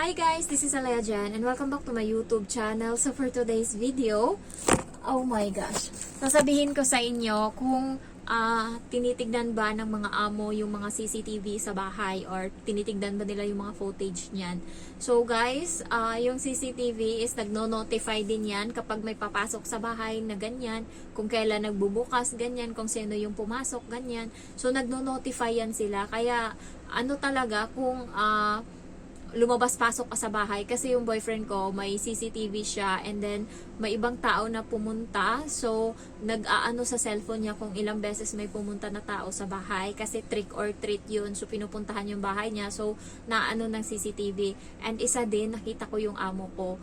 Hi guys, this is Alea Jan and welcome back to my YouTube channel. So for today's video, oh my gosh, sasabihin ko sa inyo kung tinitignan ba ng mga amo yung mga CCTV sa bahay or tinitignan ba nila yung mga footage niyan. So guys, yung CCTV is nagno-notify din yan kapag may papasok sa bahay na ganyan, kung kailan nagbubukas, ganyan, kung sino yung pumasok, ganyan. So nagno-notify yan sila. Kaya ano talaga kung lumabas-pasok ka sa bahay kasi yung boyfriend ko may CCTV siya and then may ibang tao na pumunta, so nag-aano sa cellphone niya kung ilang beses may pumunta na tao sa bahay kasi trick or treat yun, so pinupuntahan yung bahay niya, so naano ng CCTV. And isa din, nakita ko yung amo ko,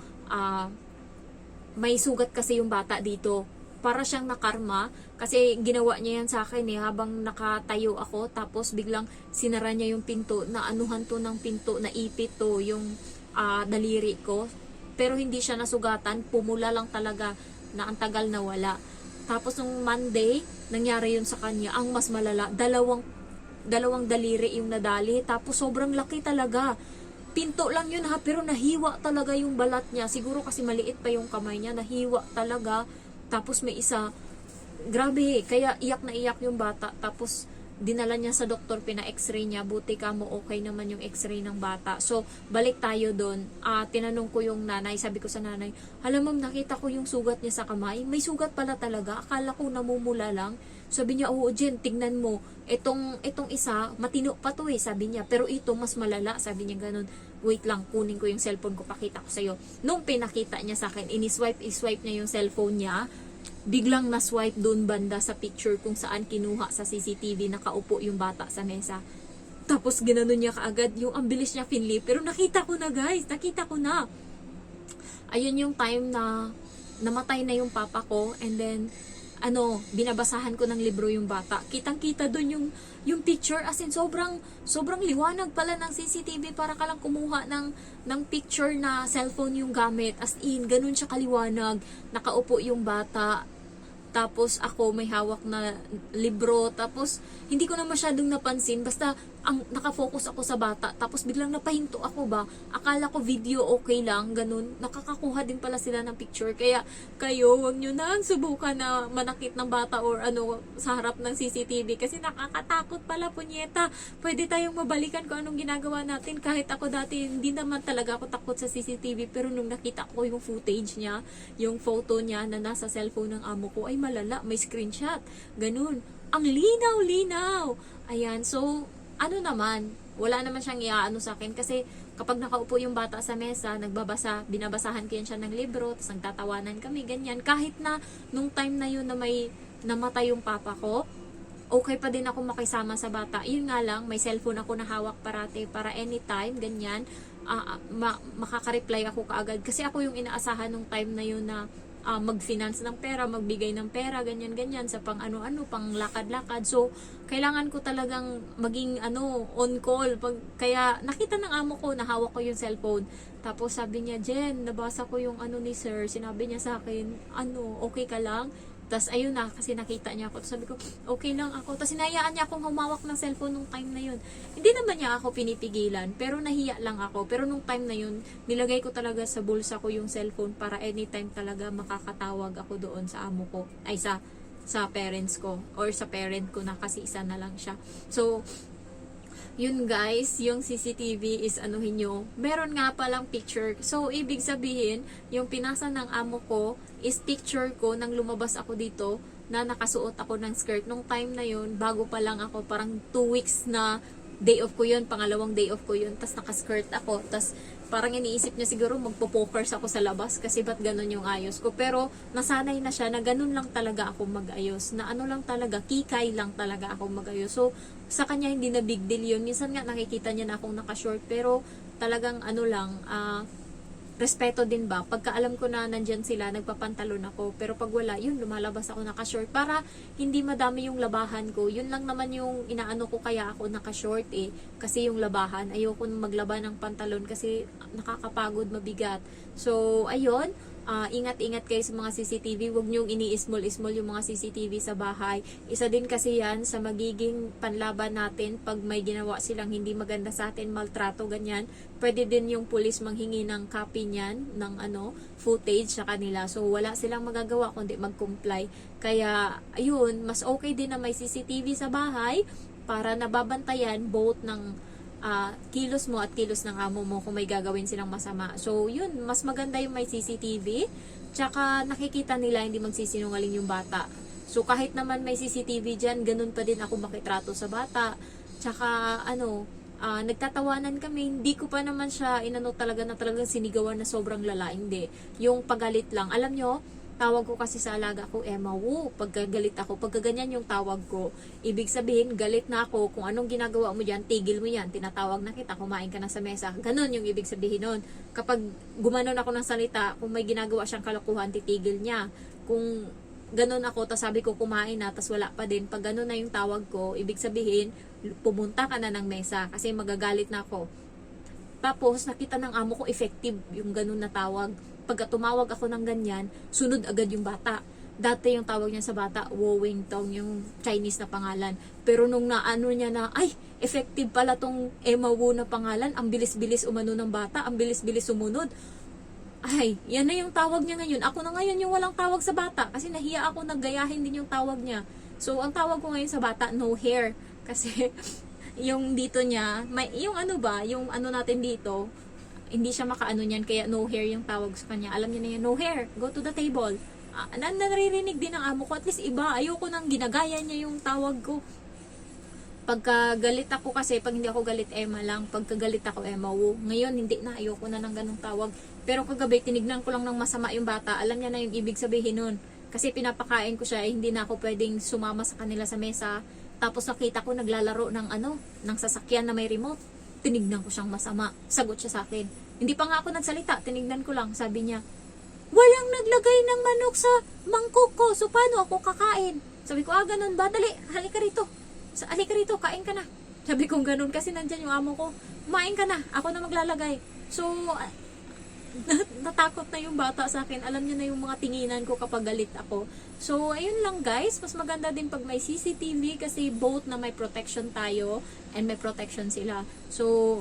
may sugat kasi yung bata dito, para siyang nakarma kasi ginawa niya yan sa akin habang nakatayo ako, tapos biglang sinara niya yung pinto, na anuhan to ng pinto, na ipit to yung daliri ko, pero hindi siya nasugatan, pumula lang talaga na ang tagal na wala. Tapos nung Monday nangyari yun sa kanya, ang mas malala, dalawang daliri yung nadali, tapos sobrang laki talaga. Pinto lang yun pero nahiwa talaga yung balat niya, siguro kasi maliit pa yung kamay niya, nahiwa talaga. Tapos may isa, grabe, kaya iyak na iyak yung bata. Tapos dinala niya sa doktor, pina-x-ray niya, buti ka mo okay naman yung x-ray ng bata. So balik tayo doon, tinanong ko yung nanay, sabi ko sa nanay, alam ma'am, nakita ko yung sugat niya sa kamay, may sugat pala talaga, akala ko namumula lang. Sabi niya, oo Jen, tignan mo, itong isa, matino pa to sabi niya, pero ito mas malala, sabi niya ganun. Wait lang, kunin ko yung cellphone ko, pakita ko sa'yo. Nung pinakita niya sa akin, iswipe niya yung cellphone niya, biglang na-swipe doon banda sa picture kung saan kinuha sa CCTV, nakaupo yung bata sa mesa. Tapos ginanon niya kaagad, yung ang bilis niya finlip, pero nakita ko na guys, nakita ko na. Ayun yung time na namatay na yung papa ko, and then binabasahan ko ng libro yung bata. Kitang-kita doon yung picture, as in sobrang liwanag pala ng CCTV, para ka lang kumuha ng picture na cellphone yung gamit. As in, ganun siya kaliwanag. Nakaupo yung bata. Tapos ako may hawak na libro, tapos hindi ko na masyadong napansin, basta ang nakafocus ako sa bata, tapos biglang napahinto ako ba, akala ko video okay lang, ganun, nakakakuha din pala sila ng picture. Kaya kayo, wag nyo na subukan na manakit ng bata or sa harap ng CCTV, kasi nakakatakot pala, punyeta. Pwede tayong mabalikan kung anong ginagawa natin. Kahit ako dati, hindi naman talaga ako takot sa CCTV, pero nung nakita ko yung footage niya, yung photo niya na nasa cellphone ng amo ko, ay malala, may screenshot, ganun, ang linaw-linaw. Ayan, so naman, wala naman siyang iaano sa akin, kasi kapag nakaupo yung bata sa mesa, binabasahan ko yan siya ng libro, tapos nagtatawanan kami, ganyan. Kahit na nung time na yun na may namatay yung papa ko, okay pa din ako makisama sa bata. Yun nga lang, may cellphone ako na hawak parate para anytime, ganyan, makaka-reply ako kaagad. Kasi ako yung inaasahan nung time na yun na mag-finance ng pera, magbigay ng pera, ganyan-ganyan, sa pang pang lakad-lakad. So, kailangan ko talagang maging on call. Kaya nakita ng amo ko, nahawak ko yung cellphone. Tapos sabi niya, Jen, nabasa ko yung ni sir. Sinabi niya sa akin, okay ka lang? Tapos ayun na, kasi nakita niya ako. Tapos sabi ko, okay lang ako. Tapos hinayaan niya akong humawak ng cellphone nung time na yun. Hindi naman niya ako pinipigilan, pero nahiya lang ako. Pero nung time na yun, nilagay ko talaga sa bulsa ko yung cellphone para anytime talaga makakatawag ako doon sa amo ko. Ay, sa parents ko. Or sa parent ko na, kasi isa na lang siya. So, yun guys, yung CCTV is meron nga palang picture. So, ibig sabihin, yung pinasa ng amo ko is picture ko nang lumabas ako dito na nakasuot ako ng skirt. Nung time na yun, bago pa lang ako, parang 2 weeks na day off ko yun, pangalawang day off ko yun, tas nakaskirt ako, tas parang iniisip niya siguro magpo-pokers ako sa labas kasi ba't ganun yung ayos ko. Pero nasanay na siya na ganun lang talaga ako mag-ayos, na lang talaga, kikay lang talaga ako mag-ayos. So sa kanya hindi na big deal yun. Minsan nga nakikita niya na akong naka-short, pero talagang respeto din ba, pagka alam ko na nandyan sila, nagpapantalon ako, pero pag wala, yun, lumalabas ako naka-short para hindi madami yung labahan ko. Yun lang naman yung inaano ko, kaya ako naka-short kasi yung labahan, ayoko maglaba ng pantalon kasi nakakapagod, mabigat. So ayun, ingat-ingat kayo sa mga CCTV. Huwag niyong ini-small yung mga CCTV sa bahay. Isa din kasi yan sa magiging panlaban natin pag may ginawa silang hindi maganda sa atin, maltrato, ganyan. Pwede din yung pulis manghingi ng copy niyan, ng footage sa kanila. So, wala silang magagawa kundi mag-comply. Kaya, ayun, mas okay din na may CCTV sa bahay para nababantayan both ng kilos mo at kilos ng amo mo kung may gagawin silang masama. So, yun, mas maganda yung may CCTV. Tsaka, nakikita nila hindi magsisinungaling yung bata. So, kahit naman may CCTV dyan, ganun pa din ako makitrato sa bata. Tsaka, nagtatawanan kami, hindi ko pa naman siya talaga na talagang sinigawan na sobrang lala. Hindi. Yung pagalit lang. Alam nyo, tawag ko kasi sa alaga ko, Emma Wu. Pagkagalit ako, pagkaganyan yung tawag ko, ibig sabihin, galit na ako. Kung anong ginagawa mo dyan, tigil mo yan. Tinatawag na kita, kumain ka na sa mesa. Ganon yung ibig sabihin nun. Kapag gumanon ako ng salita, kung may ginagawa siyang kalokohan, titigil niya. Kung ganon ako, tas sabi ko kumain na, tas wala pa din. Pag ganon na yung tawag ko, ibig sabihin, pumunta ka na ng mesa kasi magagalit na ako. Tapos, nakita ng amo ko effective yung ganon na tawag. Pagka tumawag ako ng ganyan, sunod agad yung bata. Dati yung tawag niya sa bata, Wo Wing Tong, yung Chinese na pangalan. Pero nung naano niya na, ay, effective pala tong Emma Wu na pangalan, ang bilis-bilis umano ng bata, ang bilis-bilis sumunod. Ay, yan na yung tawag niya ngayon. Ako na ngayon yung walang tawag sa bata kasi nahiya ako, naggayahin din yung tawag niya. So, ang tawag ko ngayon sa bata, no hair. Kasi, yung dito niya, yung yung natin dito, hindi siya makaano niyan, kaya no hair yung tawag sa kanya. Alam niya na yan, no hair, go to the table. Naririnig din ng amo ko, at least iba, ayoko nang ginagaya niya yung tawag ko. Pagka galit ako kasi, pag hindi ako galit, Emma lang. Pagka galit ako, Emma Wu. Ngayon, hindi na, ayoko na ng ganong tawag. Pero kagabi, tinignan ko lang ng masama yung bata, alam niya na yung ibig sabihin nun. Kasi pinapakain ko siya, hindi na ako pwedeng sumama sa kanila sa mesa. Tapos nakita ko naglalaro ng sasakyan na may remote. Tinignan ko siyang masama. Sagot siya sa akin. Hindi pa nga ako nagsalita. Tinignan ko lang. Sabi niya, walang naglagay ng manok sa mangkok ko. So, paano ako kakain? Sabi ko, ganun ba? Dali, halika rito. Halika rito, kain ka na. Sabi ko, ganun. Kasi nandyan yung amo ko. Kumain ka na. Ako na maglalagay. So, natakot na yung bata sa akin. Alam niya na yung mga tinginan ko kapag galit ako. So, ayun lang guys. Mas maganda din pag may CCTV kasi both na may protection tayo and may protection sila. So,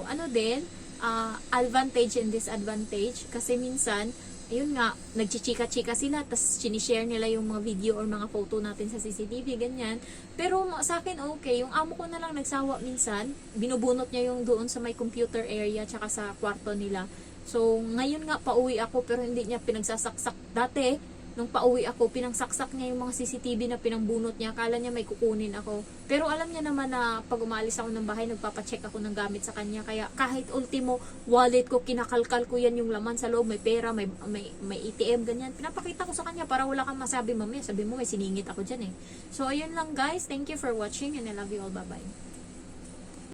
advantage and disadvantage. Kasi minsan, ayun nga, nagchichika-chika sila, tas sinishare nila yung mga video or mga photo natin sa CCTV, ganyan. Pero sa akin, okay. Yung amo ko na lang nagsawa minsan, binubunot niya yung doon sa may computer area tsaka sa kwarto nila. So, ngayon nga, pauwi ako pero hindi niya pinagsasaksak. Dati, nung pauwi ako, pinangsaksak niya yung mga CCTV na pinangbunot niya. Akala niya may kukunin ako. Pero alam niya naman na pag umalis ako ng bahay, nagpapacheck ako ng gamit sa kanya. Kaya kahit ultimo, wallet ko, kinakalkal ko yan yung laman sa loob. May pera, may ATM, ganyan. Pinapakita ko sa kanya para wala kang masabi mamaya. Sabi mo, may siningit ako dyan eh. So, ayun lang guys. Thank you for watching and I love you all. Bye-bye.